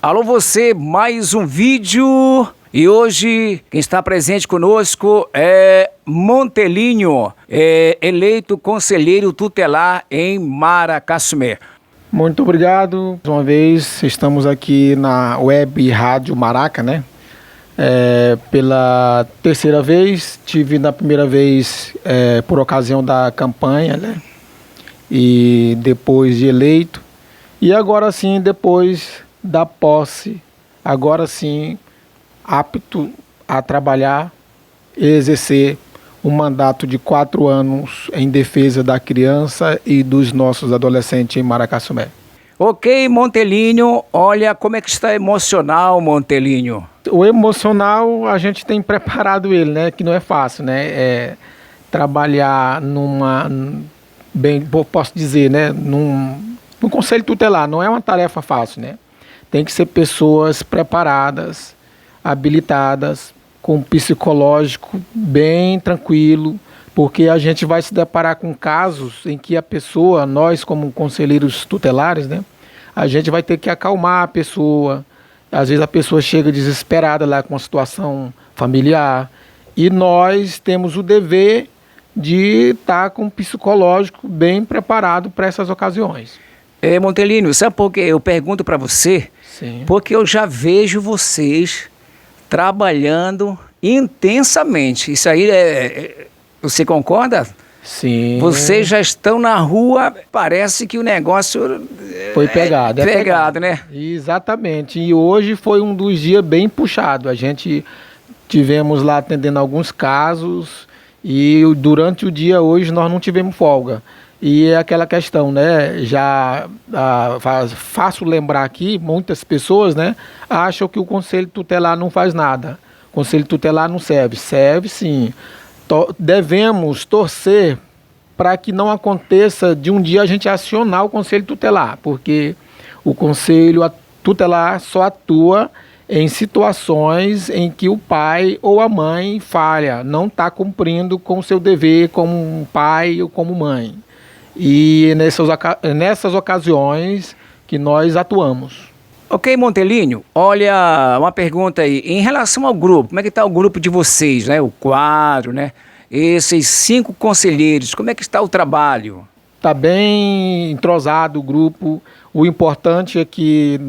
Alô você, mais um vídeo e hoje quem está presente conosco é Montelinho, eleito conselheiro tutelar em Maracassumé. Muito obrigado. Mais uma vez estamos aqui na Web Rádio Maraca, né? Pela terceira vez, tive na primeira vez por ocasião da campanha, né? E depois de eleito. E agora sim, depois da posse, agora sim, apto a trabalhar e exercer um mandato de 4 anos em defesa da criança e dos nossos adolescentes em Maracassumé. Ok, Montelinho, olha como é que está emocional, Montelinho. O emocional, a gente tem preparado ele, né? Que não é fácil, né? Trabalhar posso dizer, né? No Conselho Tutelar, não é uma tarefa fácil, né? Tem que ser pessoas preparadas, habilitadas, com um psicológico bem tranquilo, porque a gente vai se deparar com casos em que a pessoa, nós como conselheiros tutelares, né? A gente vai ter que acalmar a pessoa. Às vezes a pessoa chega desesperada lá com uma situação familiar e nós temos o dever de estar com o psicológico bem preparado para essas ocasiões. Montelinho, sabe por que eu pergunto para você? Sim. Porque eu já vejo vocês trabalhando intensamente. Isso aí você concorda? Sim. Vocês já estão na rua, parece que o negócio foi pegado. Pegado, né? Exatamente. E hoje foi um dos dias bem puxado. A gente tivemos lá atendendo alguns casos e durante o dia hoje nós não tivemos folga. E é aquela questão, né? Faço lembrar aqui, muitas pessoas, né, acham que o Conselho Tutelar não faz nada. O Conselho Tutelar não serve. Serve sim. Devemos torcer para que não aconteça de um dia a gente acionar o Conselho Tutelar, porque o Conselho Tutelar só atua em situações em que o pai ou a mãe falha, não está cumprindo com o seu dever como pai ou como mãe. E nessas ocasiões que nós atuamos. Ok, Montelinho, olha uma pergunta aí, em relação ao grupo, como é que está o grupo de vocês, né? O quadro, né? Esses 5 conselheiros, como é que está o trabalho? Está bem entrosado o grupo. O importante é que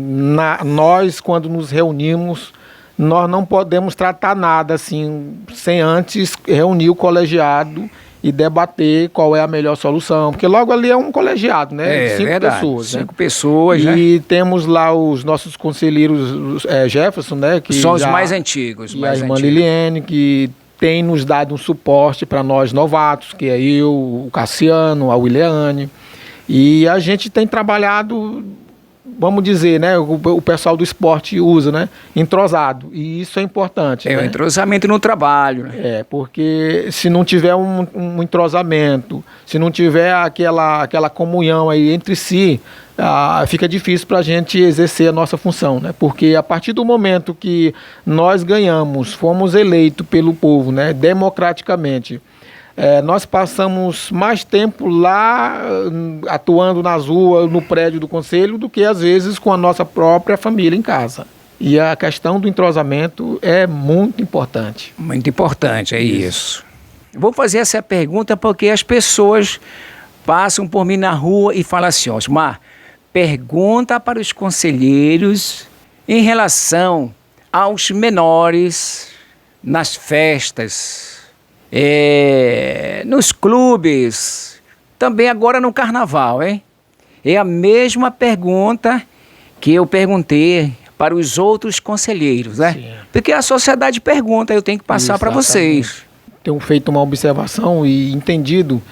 nós, quando nos reunimos, nós não podemos tratar nada assim, sem antes reunir o colegiado e debater qual é a melhor solução, porque logo ali é um colegiado, né? 5 verdade. pessoas. 5 pessoas, né? E temos lá os nossos conselheiros Jefferson, né? Que são os mais antigos. E a irmã Liliane, que tem nos dado um suporte para nós novatos, que é eu, o Cassiano, a Williane. E a gente tem trabalhado, vamos dizer, né? O pessoal do esporte usa, né? Entrosado. E isso é importante. O entrosamento no trabalho. Né? Porque se não tiver um entrosamento, se não tiver aquela comunhão aí entre si, fica difícil para a gente exercer a nossa função, né? Porque a partir do momento que nós ganhamos, fomos eleitos pelo povo, né? Democraticamente, nós passamos mais tempo lá atuando nas ruas, no prédio do conselho, do que às vezes com a nossa própria família em casa. E a questão do entrosamento é muito importante. Muito importante, é isso. Vou fazer essa pergunta porque as pessoas passam por mim na rua e falam assim, Osmar, pergunta para os conselheiros em relação aos menores nas festas, nos clubes, também agora no carnaval, hein? É a mesma pergunta que eu perguntei para os outros conselheiros, né? Sim. Porque a sociedade pergunta, eu tenho que passar para vocês. Tenho feito uma observação e entendido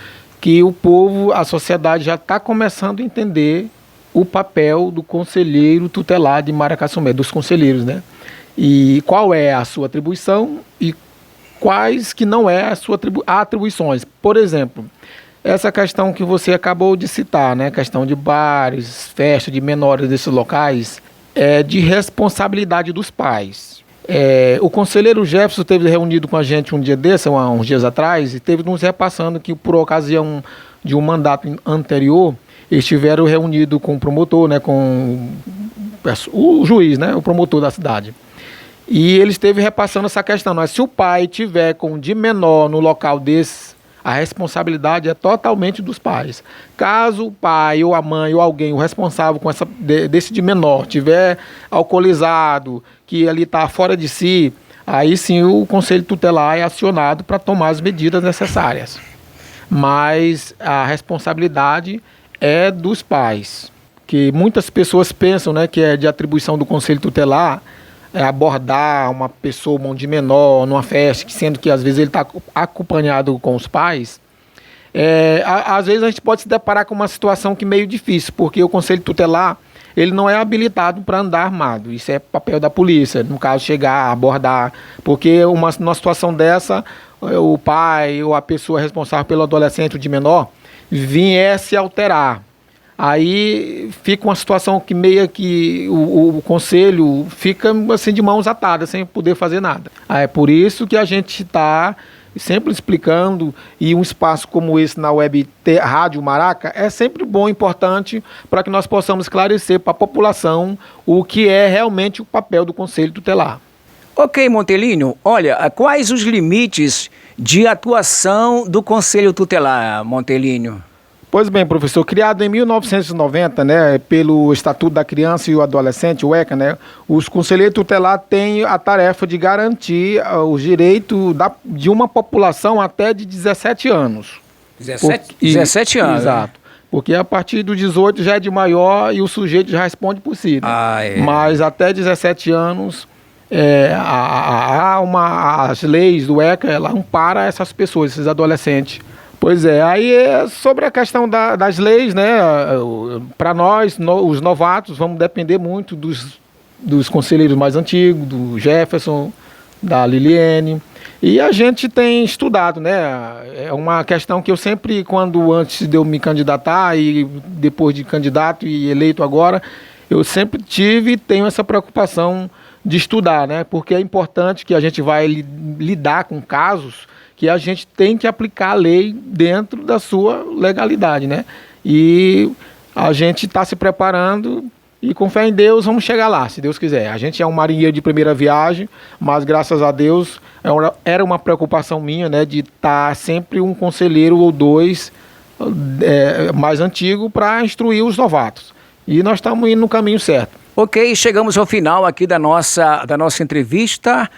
que o povo, a sociedade já está começando a entender o papel do conselheiro tutelar de Maracassumé, dos conselheiros, né? E qual é a sua atribuição e quais que não é a sua atribuições. Por exemplo, essa questão que você acabou de citar, né? Questão de bares, festas de menores desses locais, é de responsabilidade dos pais. O conselheiro Jefferson esteve reunido com a gente um dia desse, uns dias atrás, e esteve nos repassando que por ocasião de um mandato anterior, eles estiveram reunidos com o promotor, né, com o juiz, né, o promotor da cidade. E ele esteve repassando essa questão. Mas se o pai tiver com de menor no local desse, a responsabilidade é totalmente dos pais. Caso o pai ou a mãe ou alguém, o responsável com desse de menor, tiver alcoolizado, que ali está fora de si, aí sim o conselho tutelar é acionado para tomar as medidas necessárias. Mas a responsabilidade é dos pais. Que muitas pessoas pensam, né, que é de atribuição do conselho tutelar abordar uma pessoa de menor numa festa, sendo que às vezes ele está acompanhado com os pais. Às vezes a gente pode se deparar com uma situação que é meio difícil, porque o conselho tutelar ele não é habilitado para andar armado. Isso é papel da polícia, no caso chegar, abordar, porque numa situação dessa, o pai ou a pessoa responsável pelo adolescente ou de menor viesse alterar. Aí fica uma situação que meio que o conselho fica assim de mãos atadas, sem poder fazer nada. É por isso que a gente está sempre explicando, e um espaço como esse na web Rádio Maraca é sempre bom e importante para que nós possamos esclarecer para a população o que é realmente o papel do conselho tutelar. Ok, Montelinho, olha, quais os limites de atuação do conselho tutelar, Montelinho? Pois bem, professor, criado em 1990, né, pelo Estatuto da Criança e o Adolescente, o ECA, né, os conselheiros tutelares têm a tarefa de garantir os direitos de uma população até de 17 anos. 17 anos? Exato. Porque a partir dos 18 já é de maior e o sujeito já responde por si. Né? Mas até 17 anos, as leis do ECA, ela ampara essas pessoas, esses adolescentes. Pois é, aí sobre a questão das leis, né, para nós, os novatos, vamos depender muito dos conselheiros mais antigos, do Jefferson, da Liliene, e a gente tem estudado, né, é uma questão que eu sempre, antes de eu me candidatar e depois de candidato e eleito agora, eu sempre tive e tenho essa preocupação de estudar, né, porque é importante que a gente vai lidar com casos que a gente tem que aplicar a lei dentro da sua legalidade, né? E a gente está se preparando e com fé em Deus vamos chegar lá, se Deus quiser. A gente é um marinheiro de primeira viagem, mas graças a Deus era uma preocupação minha, né? De estar sempre um conselheiro ou dois mais antigo para instruir os novatos. E nós estamos indo no caminho certo. Ok, chegamos ao final aqui da nossa entrevista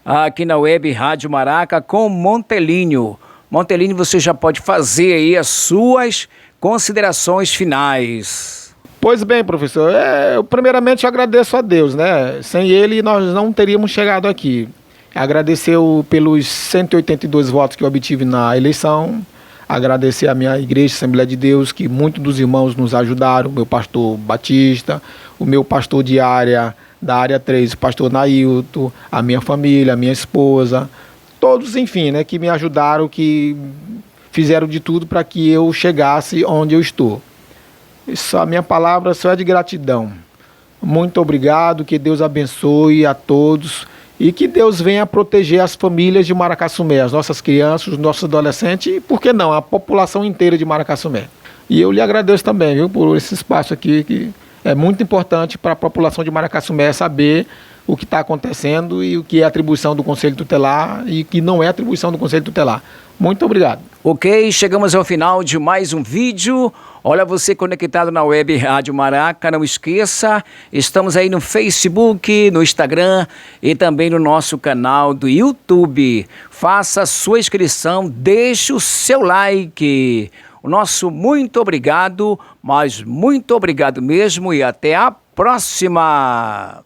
aqui na web Rádio Maraca com Montelinho. Montelinho, você já pode fazer aí as suas considerações finais. Pois bem, professor, eu primeiramente agradeço a Deus, né? Sem ele nós não teríamos chegado aqui. Agradecer pelos 182 votos que eu obtive na eleição, agradecer a minha igreja Assembleia de Deus, que muitos dos irmãos nos ajudaram, o meu pastor Batista, o meu pastor de área, da área 3, o pastor Nailton, a minha família, a minha esposa, todos, enfim, né, que me ajudaram, que fizeram de tudo para que eu chegasse onde eu estou. A minha palavra só é de gratidão. Muito obrigado, que Deus abençoe a todos e que Deus venha proteger as famílias de Maracassumé, as nossas crianças, os nossos adolescentes e, por que não, a população inteira de Maracassumé. E eu lhe agradeço também, viu, por esse espaço aqui, que é muito importante para a população de Maracassumé saber o que está acontecendo e o que é atribuição do Conselho Tutelar e o que não é atribuição do Conselho Tutelar. Muito obrigado. Ok, chegamos ao final de mais um vídeo. Olha, você conectado na web Rádio Maraca, não esqueça, estamos aí no Facebook, no Instagram e também no nosso canal do YouTube. Faça a sua inscrição, deixe o seu like. O nosso muito obrigado, mas muito obrigado mesmo e até a próxima!